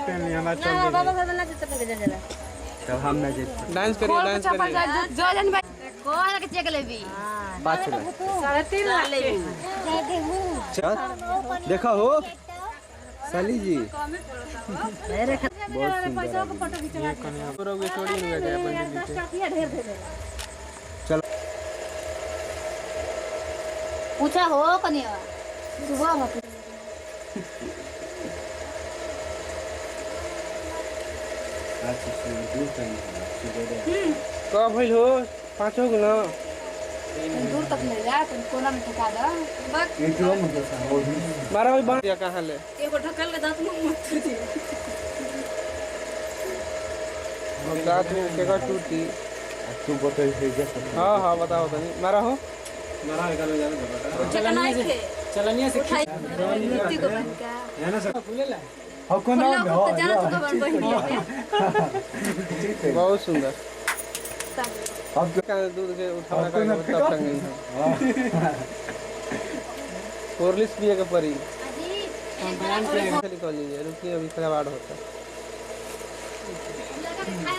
पहन लिया हमारा चल ना बाबा का ना जूता पहन के जला तब हम ना जीत डांस करिए डांस करिए जो जन भाई कोहल के चेक लेबी 5 लाख 3.5 लाख लेबी देखा हो साली जी मेरे पैसा को फोटो खिंचवा पूरा के छोड़ी नहीं गया अपन जी 10 टाकिया ढेर दे दे चलो पूछा हो कनिया सुबह मत का भइल हो पांचो गो ना दूर तक ले जा तुम कोना में ठका दो बस ये क्यों मतलब सा हो मारा भाई बांध दिया कहां ले एगो ढकल के दांत मुंह मत कर दियो हम दांत में केगा टूटी तू बता है क्या हां हां बताओ तनी मारा हो मारा निकाल जाने बता चलना है चलनिया से नीति को बन का है ना सब खुलेला हो कोन ना तो जाना तो बन बहिनी बहुत सुंदर अब का दूध के उठाना का तब संग नहीं है कोरलिस पिए के परी अजी निकल लीजिए रुकिए अभी खराब होता है लड़का के खाए